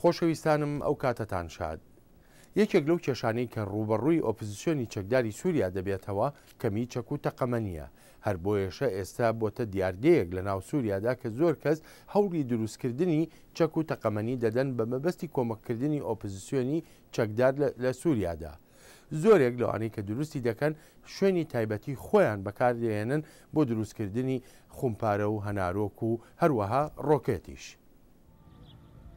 خۆشەویستانم ئەو کاتتان شاد. یەکێک لەو کێشانەی کە ڕوبەڕووی ئۆپۆزیسیۆنی چەکداری سووریا دەبێتەوە کەمی چەک و تەقەمەنیە. هەر بۆیەشە ئێستا بۆتە دیاردەیەک لە ناو سووریادا کە زۆر کەس هەوڵی دروستکردنی چەک و تەقەمەنی دەدەن بە مەبەستی کۆمەککردنی ئۆپۆزیسیۆنی چەکدار لە سووریادا. زۆرێک لەوانەی کە دروستی دەکەن شوێنی تایبەتی خۆیان بەکاردێنن بۆ دروستکردنی خومپارە و هەنارۆک و هەروەها ڕۆکێتیش.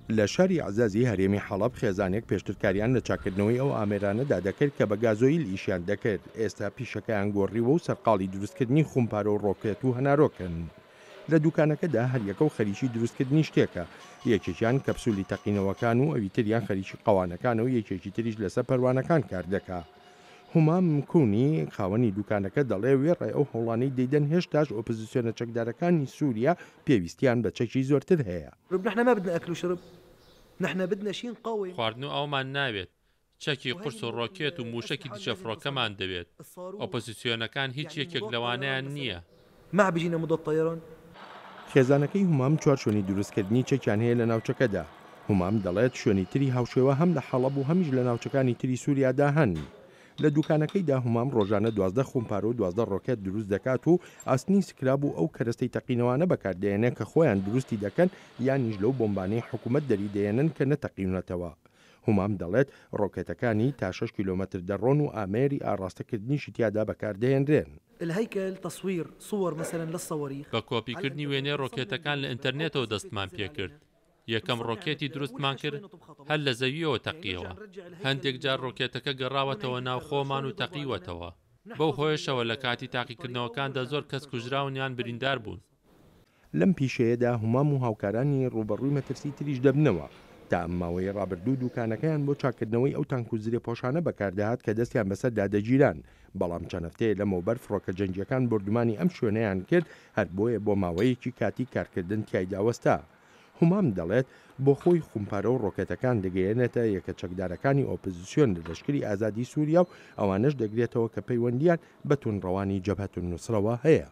لە شاری عەزازی هەرێمی حەڵەب خێزانێک پێشترکاریان لە چاکردنەوەی ئەو ئامێرانەدا دەکرد کە بە گازۆیل ئیشیان دەکرد. ئێستا پیشەکەیان گۆڕیوە و سەرقاڵی دروستکردنی خومپارە و ڕۆکێت و هەنارۆکن. لە دوکانەکەدا هەریەکە و خەریکی دروستکردنی شتێکە. یەکێکیان کەپسولی تەقینەوەکان و ئەویتریان خەریکی قەوانەکان و یەکێکی تریش لەسەر پەروانەکان کار دەکا. هومام مکونی خاوەنی دوکانەکە دەڵێ وێڕێ ئەو هەوڵانەی دەیدەن هێشتاش ئۆپۆزیسیۆنە چەکدارەکانی سووریا پێویستیان بە چەکی زۆرتر هەیە. خواردن و ئەومان ناوێت. چەکی قورس و ڕۆکێت و موشکی دیشە فڕۆکەمان دەوێت. ئۆپۆزیسیۆنەکان هیچ یەکێک لەوانەیان نییە. خێزانەکەی هومام چوار شوێنی دروستکردنی چەکیان هەیە لە ناوچەکەدا. هومام دەڵێت شوێنی تری هاوشێوە هەم لە حەڵەب و هەمیش لە ناوچەکانی تری سووریادا هەن. لە دوکانەکەیدا هومام ڕۆژانە 12 خومپارە و 12 ڕۆکێت دروست دەکات و ئاسنی سکراب و ئەو کەرەستەی تەقینەوانە بەکاردێنێن کە خۆیان دروستی دەکەن یانیش لەو بۆمبانەی حکوومەت دەریدێنن کە نەتەقینەتەوە. هومام دەڵێت ڕۆکێتەکانی تا 6 کیلۆمەتر دەڕۆن و ئامێری ئاڕاستەکردنیشی تیادا بەکاردێنرێن. بە کۆپیکردنی وێنەی ڕۆکێتەکان لە ئینتەرنێتەوە دەستمان پێکرد. یەکەم ڕۆکێتی دروستمان کرد هەر لە زەویەوە تەقیەوە. هەندێک جار ڕۆکێتەکە گەڕاوەتەوە ناو خۆمان و تەقیوەتەوە. بەو هۆیشەوە لە کاتی تاقیکردنەوەکاندا زۆر کەس کوژراونیان بریندار بوون. لەم پیشەیەدا هومام و هاوکارانی ڕوبەڕووی مەترسی تریش دەبنەوە. تا ئەم ماوەی ڕابردوو دوکانەکەیان بۆ چاکردنەوەی ئەو تانکوزرێ پۆشانە بەکاردەهات کە دەستیان بەسەر دادەگیران. بەڵام چەند هەفتەیە لەمەوبەر فڕۆکە جەنگیەکان بردومانی ئەم شوێنەیان کرد هەر بۆیە بۆ ماوەیەکی کاتی کارکردن تیایدا وەستا. هومام دەڵێت بۆ خۆی خومپارە و ڕۆکێتەکان دەگەیەنێتە یەکە چەکدارەکانی ئۆپۆزیسیۆن لە لەشکری ئازادی سووریا و ئەوانش دەگرێتەوە کە پەیوەندیان بە تونڕەوانی جەبهەت النوسرەوە هەیە.